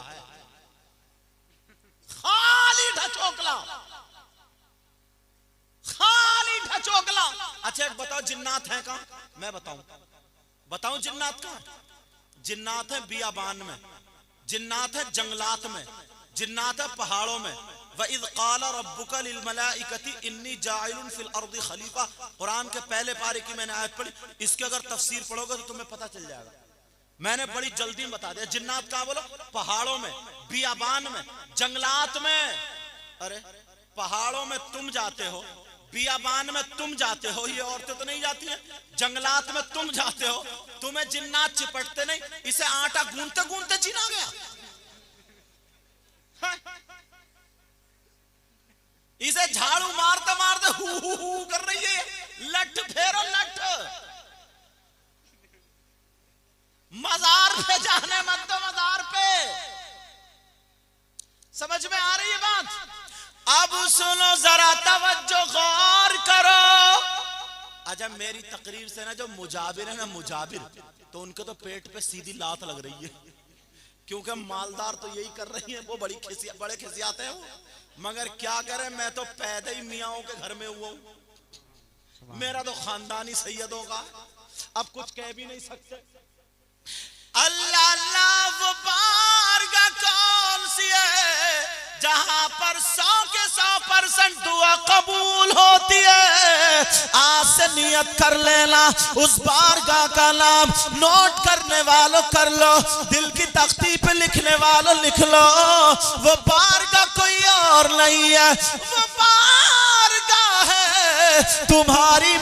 खाली ढचोकला, खाली ढचोकला। अच्छा एक बताओ जिन्नात है कहां? मैं बताऊं जिन्नात कहां? जिन्नात है बियाबान में, जिन्नात है जंगलात में, जिन्नात है पहाड़ों में। वइज़ क़ाल रब्बुका लिल मलाइकति इन्नी जाइलुन फिल अर्दि खलीफा। कुरान के पहले पारे की मैंने आयत पढ़ी, इसके अगर तफसीर पढ़ोगे तो तुम्हें पता चल जाएगा। मैंने बड़ी जल्दी में बता दिया। जिन्नात कहां बोलो? पहाड़ों में, बियाबान में, जंगलात में। अरे पहाड़ों में तुम जाते हो, बियाबान में तुम जाते हो, ये औरतें तो नहीं जाती हैं। जंगलात में तुम जाते हो, तुम्हें जिन्नात चिपटते नहीं। इसे आटा गूंथते गूंथते जीना गया। इसे झाड़ू मारते मारते हु कर रही है। लठ फेरो लठ। मजार पे जाने मत दो, मजार पे। समझ में आ रही है बात? अब सुनो जरा, तवज्जो गौर करो। अच्छा मेरी तकरीर से ना जो मुजाबिर है ना, मुजाबिर, तो उनके तो पेट पे सीधी लात लग रही है, क्योंकि मालदार तो यही कर रही है। वो बड़े खिसियाते हैं वो, मगर क्या करें, मैं तो पैदा ही मियाओं के घर में हुआ हूं। मेरा तो खानदानी सैयदों का, अब कुछ कह भी नहीं सकते। अल्लाह अल्लाह, वो बारगाह कौन सी है जहां पर 100 के 100% दुआ कबूल होती है? आज से नियत कर लेना। उस बारगाह का नाम नोट करने वालों कर लो, दिल की तख्ती पे लिखने वालों लिख लो। वो बारगाह कोई और नहीं है, वो बारगाह है तुम्हारी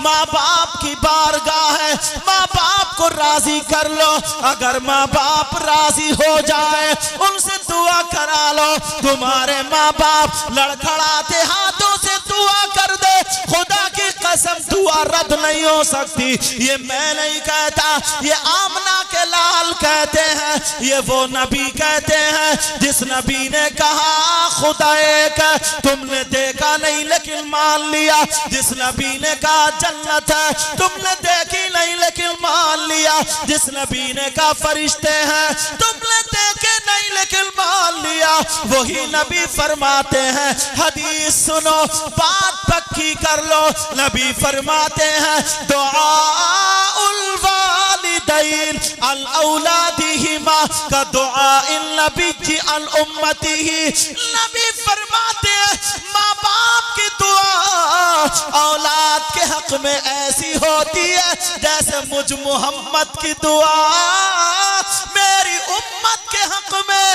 माँ बाप की बारगाह है। माँ बाप को राजी कर लो। अगर माँ बाप राजी हो जाए, उनसे दुआ करा लो। तुम्हारे माँ बाप लड़खड़ाते हाथों से दुआ कर दे, खुदा की कसम दुआ रद्द नहीं हो सकती। ये मैं नहीं कहता, ये आमना के लाल कहते हैं, ये वो नबी कहते हैं जिस नबी ने कहा खुदा एक है, तुमने देखा नहीं लेकिन मान लिया। जिस नबी ने कहा जन्नत है, तुमने देखी नहीं लेकिन मान लिया। जिस नबी ने कहा फरिश्ते हैं, तुमने देखे नहीं लेकिन मान लिया। वही नबी फरमाते हैं, हदीस सुनो बात पक्की कर लो। नबी फरमाते हैं दुआउल वालिदैन अल औलादिहिमा का दुआइल नबी अल उम्मतिही। नबी फरमाते हैं माँ बाप की दुआ औलाद के हक में ऐसी होती है जैसे मुझ मोहम्मद की दुआ मेरी उम्मत के हक में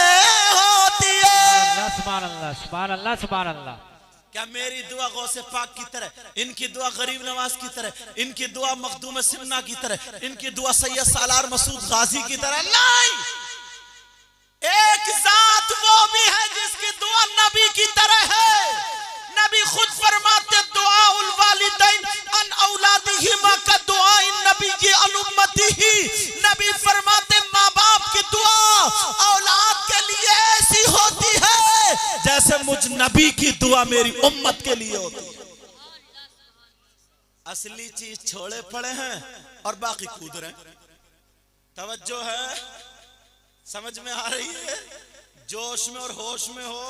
होती है। सुभान अल्लाह, सुभान अल्लाह, सुभान अल्लाह। क्या मेरी दुआ गौसे पाक की तरह, इनकी दुआ गरीब नवाज की तरह, इनकी दुआ मखदूम सिन्ना की तरह, इनकी दुआ सैयद सालार मसूद गाजी की तरह नहीं। एक जात वो भी है जिसकी दुआ नबी की तरह है। नबी खुद फरमाते दुआउल वालिदैन अन औलादिहिमा का दुआ इन नबी की अन उम्मतिही। नबी फरमाते माँ बाप की दुआ औलाद के लिए ऐसी होती है जैसे मुझ नबी की दुआ मेरी उम्मत के लिए होती है। असली चीज छोड़े पड़े हैं और बाकी कूद रहे हैं। तवज्जो है, समझ में आ रही है? जोश में और होश में हो।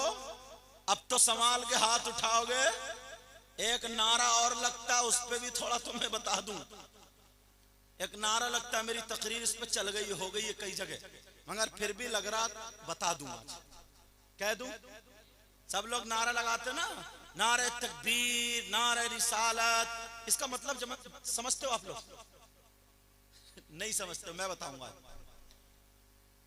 अब तो संभाल के हाथ उठाओगे। एक नारा और लगता है, उस पे भी थोड़ा तुम्हें बता दूं। एक नारा लगता है, मेरी तकरीर इस पे चल गई, हो गई है कई जगह, मगर फिर भी लग रहा बता दूं आज, कह दूं। सब लोग नारा लगाते ना, नारे तकबीर, नारे रिसालत। इसका मतलब समझते हो आप लोग? नहीं समझते हो, मैं बताऊंगा।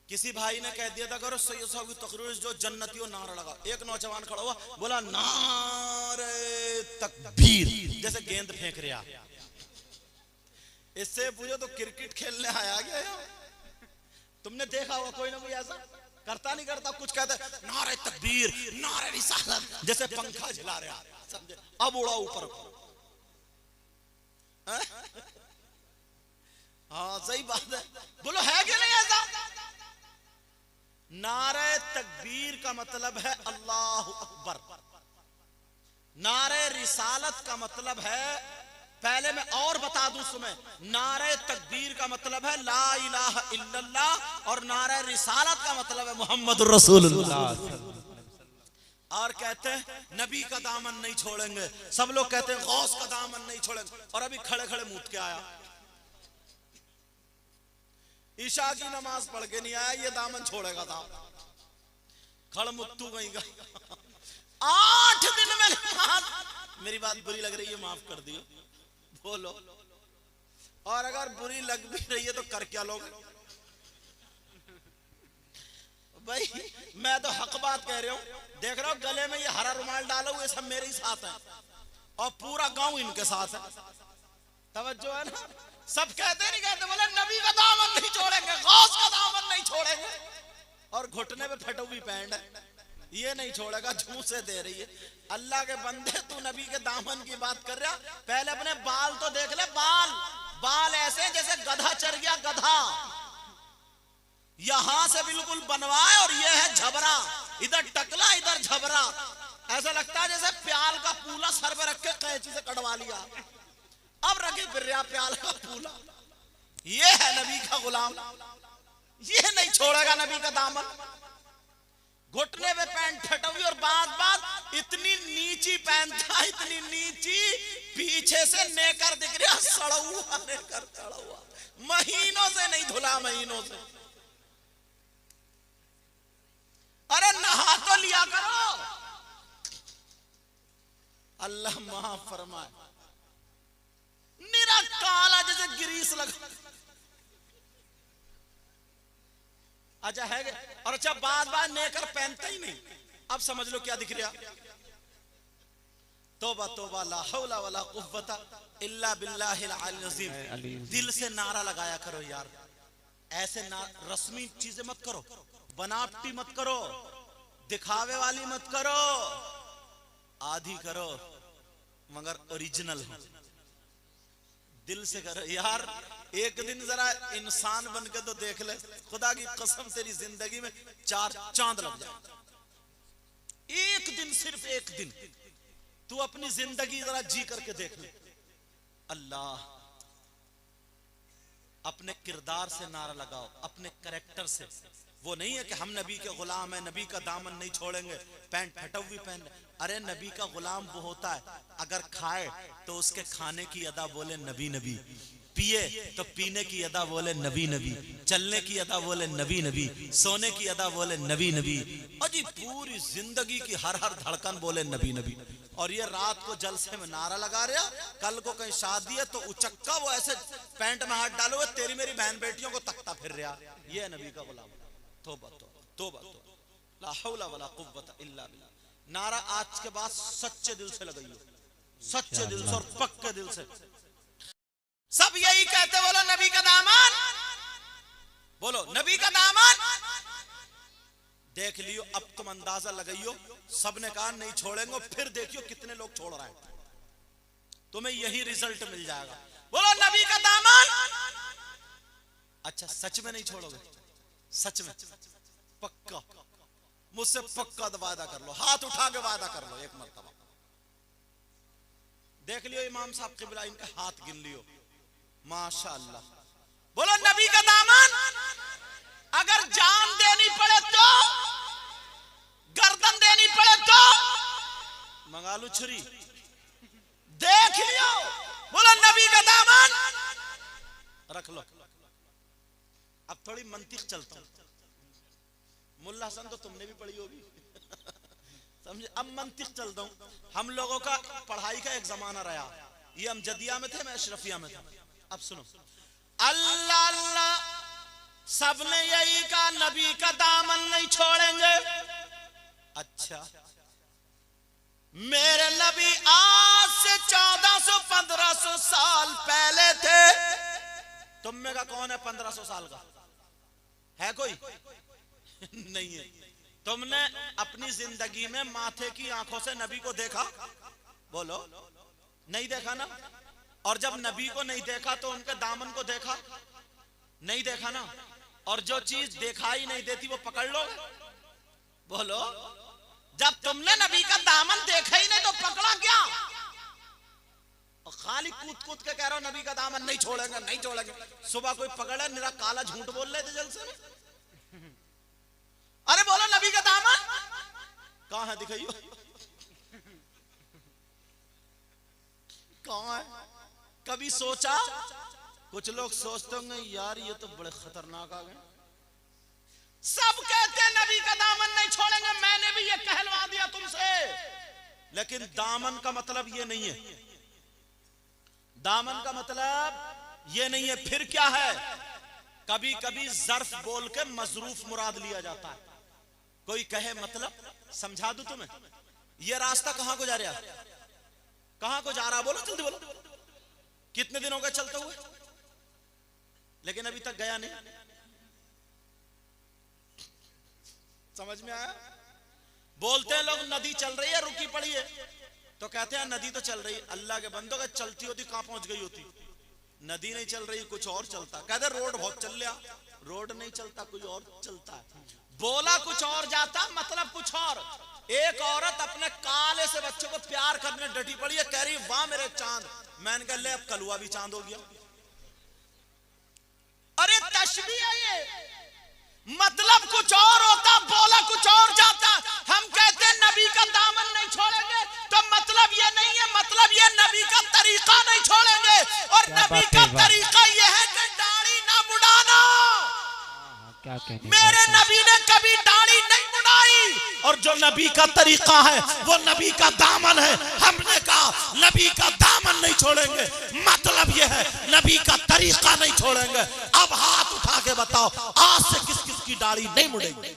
किसी भाई ने कह दिया था, करो सैयद साहब की तकरीर जो जन्नतियों, नारा लगा। एक नौजवान खड़ा हुआ, बोला नारे तकबीर, जैसे गेंद फेंक रहा। इससे पूछो तो क्रिकेट खेलने आया गया। तुमने देखा होगा कोई ना कोई ऐसा करता नहीं करता, कुछ कहता है नारे तकबीर, नारे रिसालत, जैसे पंखा झिला रहा, समझे? अब उड़ा ऊपर। हाँ सही बात है, बोलो है कि नहीं ऐसा? नारे तकबीर का मतलब है अल्लाहु अकबर। नारे रिसालत का मतलब है, पहले मैं और बता दूं सुने, नारे तकबीर का मतलब है ला इलाहा इल्लल्लाह, और नारे रिसालत का मतलब है मोहम्मद रसूलुल्लाह। और कहते हैं नबी का दामन नहीं छोड़ेंगे। सब लोग कहते हैं गौस का दामन नहीं छोड़ेंगे, और अभी खड़े खड़े मूत के आया, ईशा की नमाज पढ़ के नहीं आया, ये दामन छोड़ेगा था। खड़मुत्तू गई का 8 दिन में। मेरी बात बुरी लग रही है, माफ कर दियो, बोलो। और अगर बुरी लग भी रही है तो कर क्या लोगे भाई? मैं तो हक बात कह रहा हूं। देख रहा हूं गले में ये हरा रुमाल डाला हुआ, ये सब मेरे ही साथ है, और पूरा गांव इनके साथ है। तवज्जो है ना? सब कहते नहीं कहते, बोले नबी का दामन नहीं छोड़ेंगे, गौस का दामन नहीं छोड़ेंगे, और घुटने पे फटो हुई पैंट है, ये नहीं छोड़ेगा, झूठ से दे रही है। अल्लाह के बंदे, तू नबी के दामन की बात कर रहा, पहले अपने बाल तो देख ले। बाल ऐसे जैसे गधा चढ़ गया, गधा यहां से बिल्कुल बनवाए, और ये है झबरा, इधर टकला इधर झबरा, ऐसा लगता है जैसे प्याल का पूला सर पे रख के कैंची से कटवा लिया, अब रखे फिर रहा प्याल का पूला। ये है नबी का गुलाम, ये नहीं छोड़ेगा नबी का दामन। घुटने पे पैंट फटा हुई, और बात इतनी नीची पैंट था, इतनी नीची, पीछे से नेकर दिख रहा, सड़ा हुआ नेकर, सड़ा हुआ, महीनों से नहीं धुला, महीनों से। अरे नहा तो लिया करो, अल्लाह माफ फरमाए। मेरा काला जैसे ग्रीस लगा। अच्छा है, और अच्छा बात नेकर पहनता ही नहीं। अब समझ लो क्या दिख रहा। तौबा तौबा, ला हौला वला कुव्वता इल्ला बिल्लाहिल अलील अज़ीम। दिल से नारा लगाया करो यार, ऐसे रस्मी चीजें मत करो, बनावटी मत करो, दिखावे वाली मत करो, आधी करो मगर ओरिजिनल हो, दिल से करो यार। एक दिन जरा इंसान बन के तो देख ले, खुदा की कसम तेरी जिंदगी में 4 चांद लग जाए। एक दिन, सिर्फ एक दिन तू अपनी जिंदगी जरा जी करके देख ले। अल्लाह, अपने किरदार से नारा लगाओ, अपने कैरेक्टर से। वो नहीं है कि हम नबी के गुलाम हैं, नबी का दामन नहीं छोड़ेंगे, पैंट फटा हुई पहन। अरे नबी का गुलाम वो होता है, अगर खाए तो उसके खाने की अदा बोले नबी नबी, पिए तो पीने की अदा बोले नबी नबी, चलने की अदा बोले नबी नबी, सोने की अदा बोले नबी नबी, और जी पूरी जिंदगी की हर धड़कन बोले नबी नबी। और ये रात को जलसे में नारा लगा रहा, कल को कहीं शादी है तो उचक्का वो ऐसे पैंट में हाथ डालो, तेरी मेरी बहन बेटियों को तकता फिर रहा। ये है नबी का गुलाम। तौबा तौबा तौबा तौबा, ला हौला वला कुव्वता इल्ला बिल्लाह। नारा आज के बाद सच्चे दिल से लगाइए, सच्चे दिल से और पक्के दिल से। सब यही कहते, बोलो नबी का दामन, बोलो नबी का दामन। देख लियो, अब तुम अंदाजा लगाइयो, सबने कहा नहीं छोड़ेंगे, फिर देखियो कितने लोग छोड़ रहे हैं, तुम्हें यही रिजल्ट मिल जाएगा। बोलो नबी का दामन। अच्छा सच में नहीं छोड़ोगे? सच में पक्का? मुझसे पक्का वादा कर लो, हाथ उठा के वादा कर लो एक मरतबा। देख लियो इमाम साहब किबला, इनका हाथ गिन लियो, माशाअल्लाह। बोलो नबी का दामन, अगर जान देनी पड़े तो, गर्दन देनी पड़े तो मंगा लो छुरी, देख लियो। बोलो नबी का दामन रख लो। अब थोड़ी मंतिक चलता हूं, मुल्ला हसन तो तुमने भी पढ़ी होगी समझे। अब मंतिक चलता हूं। हम लोगों का पढ़ाई का एक जमाना रहा, ये हम जदिया में थे, मैं अशरफिया में था। अब सुनो, अल्लाह अल्लाह सबने यही कहा, नबी का दामन नहीं छोड़ेंगे। अच्छा, मेरे नबी आज से 1400-1500 साल पहले थे। तुम में का कौन है 1500 साल का? है कोई? नहीं है। तुमने अपनी जिंदगी में माथे की आंखों से नबी को देखा? बोलो, नहीं देखा ना। और जब नबी को नहीं देखा तो उनके दामन को देखा? नहीं देखा ना। और जो चीज दिखाई नहीं देती वो पकड़ लो। बोलो, जब तुमने नबी का दामन देखा ही नहीं तो पकड़ा क्या? और खाली कूद कूद के कह रहा हूं नबी का दामन नहीं छोड़ेंगे, नहीं छोड़ेंगे। सुबह कोई पकड़ा, मेरा काला झूठ बोल रहे थे जलसे में। अरे बोलो नबी का दामन कहां है, दिखाइयो कहां है? कभी सोचा? कुछ लोग सोचते होंगे यार ये तो बड़े खतरनाक आ गए। सब कहते हैं नबी का दामन नहीं छोड़ेंगे, मैंने भी ये कहलवा दिया तुमसे। लेकिन दामन का मतलब ये नहीं है, दामन का मतलब ये नहीं है। फिर क्या है? कभी कभी ज़र्फ बोल के मजरूफ मुराद लिया जाता है। कोई कहे मतलब, समझा दूं तुम्हें, ये रास्ता कहां को जा रहा है? कहां को जा रहा? बोलो जल्दी बोलो। कितने दिनों का चलते हुए, लेकिन अभी तक गया नहीं। समझ में आया? बोलते हैं लोग नदी चल रही है, रुकी पड़ी है, तो कहते हैं नदी तो चल रही है। अल्लाह के बंदों का चलती होती कहां पहुंच गई होती? नदी नहीं चल रही, कुछ और चलता। कहते रोड बहुत चल लिया, रोड नहीं चलता, कुछ और चलता है। बोला कुछ और जाता, मतलब कुछ और। एक औरत अपने काले से बच्चे को प्यार करने डटी पड़ी है, कह रही वाह मेरे चांद। मैंने कहा ले अब कलुआ भी चांद हो गया। अरे तशबीह है ये, मतलब कुछ और होता, बोला कुछ और जाता। हम कहते हैं नबी का दामन नहीं छोड़ेंगे, तो मतलब ये नहीं है, मतलब ये नबी का तरीका नहीं छोड़ेंगे। और नबी का तरीका ये है कि दाढ़ी ना मुड़ाना। क्या कहने, मेरे नबी ने कभी दाढ़ी नहीं मुड़ाई, और जो नबी का तरीका है वो नबी का दामन है। हमने कहा नबी का दामन नहीं छोड़ेंगे, मतलब ये है नबी का तरीका नहीं छोड़ेंगे। अब हाथ उठा के बताओ, आज से किस किस की दाढ़ी नहीं मुड़ेगी?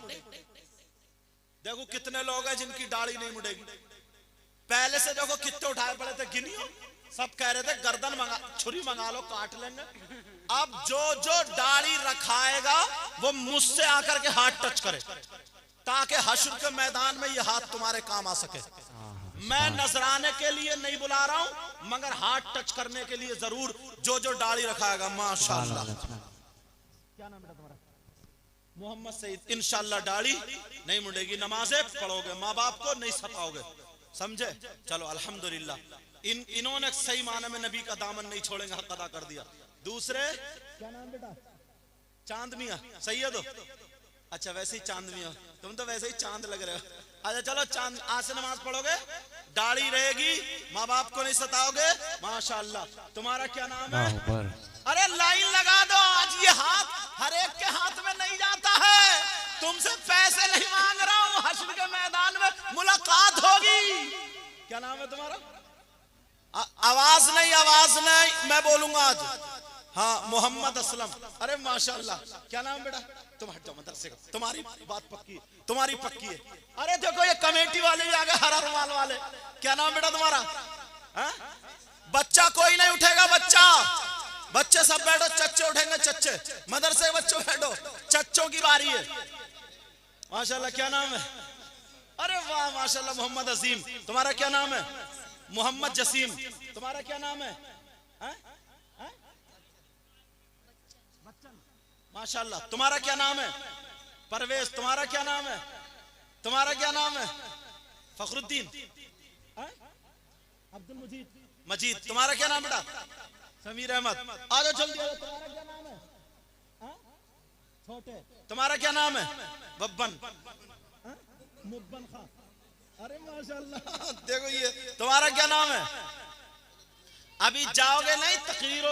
देखो कितने लोग हैं जिनकी दाढ़ी नहीं मुड़ेगी। पहले से देखो कितने उठाए पड़े थे, गिनियो। सब कह रहे थे गर्दन मंगा, छुरी मंगा लो, काट लेंगे। अब जो जो दाढ़ी रखाएगा वो मुझसे आकर के हाथ टच करे, ताकि हश्र के मैदान में ये हाथ तुम्हारे काम आ सके। मैं नजराने के लिए नहीं बुला रहा हूं, मगर हाथ टच करने के लिए जरूर जो जो दाढ़ी रखाएगा। माशाअल्लाह। क्या नाम बेटा तुम्हारा? मोहम्मद सईद। इंशाअल्लाह दाढ़ी नहीं मुड़ेगी, नमाजें पढ़ोगे, माँ बाप को नहीं सताओगे, समझे? चलो अल्हम्दुलिल्लाह। इन्होंने सही माने में नबी का दामन नहीं छोड़ेंगे हक अदा कर दिया। दूसरे क्या नाम बेटा? चांद मियां। सैयद हो? अच्छा वैसे ही चांद मियां, तुम तो वैसे ही चांद लग रहे हो। अच्छा चलो चांद, आज से नमाज पढ़ोगे, दाढ़ी रहेगी, माँ बाप को नहीं सताओगे, माशाअल्लाह। तुम्हारा क्या नाम है? अरे लाइन लगा दो, आज ये हाथ हर एक के हाथ में नहीं जाता है। तुमसे पैसे नहीं मांग रहा हूं, हश्र के मैदान में मुलाकात होगी। क्या नाम है तुम्हारा? आवाज नहीं, आवाज नहीं, मैं बोलूंगा आज। हाँ मोहम्मद असलम। अरे माशाअल्लाह। क्या नाम बेटा? तुम हट जाओ मदरसे का, तुम्हारी बात पक्की है, तुम्हारी पक्की है। अरे देखो ये कमेटी वाले भी आ गए, हरा रुमाल वाले। क्या नाम बेटा तुम्हारा? बच्चा कोई नहीं उठेगा, बच्चा, बच्चे सब बैठो, चच्चे उठेंगे, चच्चे। मदरसे के बच्चों बैठो, चच्चों की बारी है। माशाअल्लाह। क्या नाम है? अरे वाह माशाअल्लाह। मोहम्मद अजीम। तुम्हारा क्या नाम है? मोहम्मद जसीम। तुम्हारा क्या नाम है? माशाअल्लाह। तुम्हारा क्या नाम है? परवेज। तुम्हारा क्या नाम है? तुम्हारा क्या नाम है? फखरुद्दीन। अब्दुल मजीद। मजीद। तुम्हारा क्या नाम बेटा? समीर अहमद। आ जाओ जल्दी आ जाओ। तुम्हारा क्या नाम है? छोटे। तुम्हारा क्या नाम है? बब्बन। मुब्बन खान। अरे माशाल्लाह, देखो ये। तुम्हारा क्या नाम है? अभी जाओगे नहीं, तकरीर